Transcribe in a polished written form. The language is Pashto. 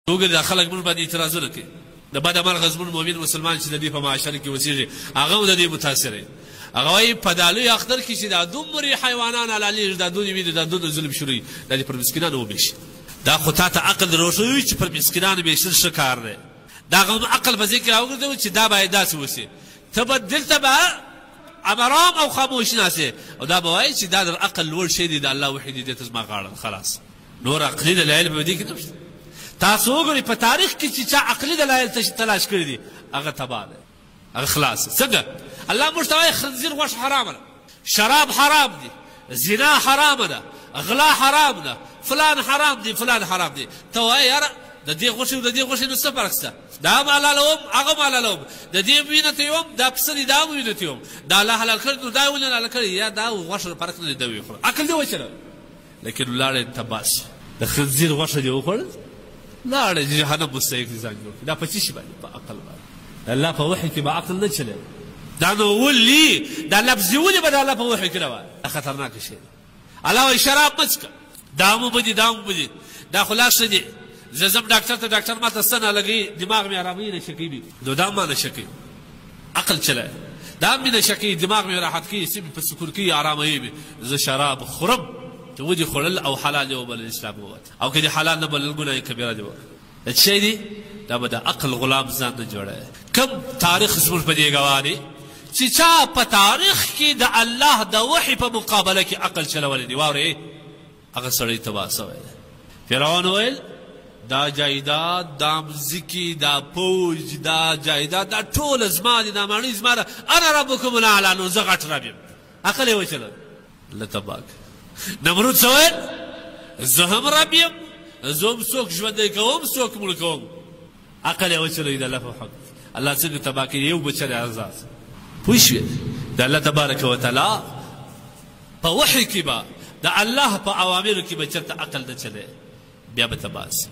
وګورئ خلک موږ باندې اعتراضونه کوي د بد مرغه زموږ مؤمن مسلمان چې د دې په معاشره کې اوسېږي هغه هم د دې متاثر دی هغه وایي په دا لوی اختر کې چې دا دومره حیوانان حلالېږي دا دونه وي دا دونه ظلم شروع دا دې پر مسکینانو وبېشي دا خو تا ته عقل روښوي چې پر مسکینانو بېشل ښه کار دی دا هغه عقل په ذکر راوګرځوي چې دا باید داسې وسي ته به دلته به امرام او خاموش ناسې او دا به وایي چې دا د عقل لوړ شی دی د الله وحی دی دې ته زما غاړه خلاص نور عقلي دلایل په دې کې نشته تاسو وګورئ په تاریخ کې چې چا عقلي دلایل تلاش کړي دي هغه تباه دی هغه خلاص څنګه الله موږ ته وایي خنزیر غوښه حرامه ده شراب حرام دي زنا حرامه ده غلا حرام ده فلان حرام دي فلان حرام دي ته وایې یاره د دې غوښې او د دې غوښې نو څه فرق شته دا هم حلالوم هغه هم حلالوم د دې وینه ته یوم دا پسه دي دا هم وینه ته یوم دا الله حلال کړي نو دا ولې حلال کړي یا دا غوښه فرق نه دی دا وخوره عقل دې وچره لیکن لاړې تباه شي د خنزیر غوښه دې وخوړل لاړې جهنم مستحق دي ځان جوړ کړي دا په څه شي باندې په عقل باندې الله په وحي کې به عقل نه چلي دا نو ولي دا لفظ ولي به د الله په وحي کې راوړي دا خطرناک شی دی الله وایي شراب مه څښه دا هم بدي دا هم بدي دا خلاص دي زه ځم ډاکټر ته ډاکټر ماته څه نه لګوي دماغ مې اراموي نشه کوي نو دا ما نشه کوي عقل چلای دا هم مې نشه کوي دماغ مې راحت کوي سیمې په سکون کوي اراموي مې زه شراب خورم ته ودې خوړل او حلال یې وبلل اسلام ووت او که دې حلال نه بلل ګناه کبیره دی دا څه شی دی دا به د عقل غلام ځان نه جوړوي کوم تاریخ زموږ په دې ګواه دی چې چا په تاریخ کې د الله د وحي په مقابله کې عقل چلولی دی واورئ هغه سړی تباه سوی دی فرعون ویل دا جایداد دا مځکې دا پوج دا جایداد دا ټول زما دي دا ماڼۍ زما ده انا ربکم الاعلی نو زه غټ رب یم عقل یې وچلوی الله تباه نمرود څه ویل زه هم رب یم زه هم څوک ژوندی کوم څوک مړ کوم عقل یې وچلوی د الله په حق الله څنګه تباه کوي یو بچری ازاد پوه شوې د الله تبارک وتعالی په وحي کې به د الله په اوامرو کې به چېرته عقل نه چلی بیا به تباه شي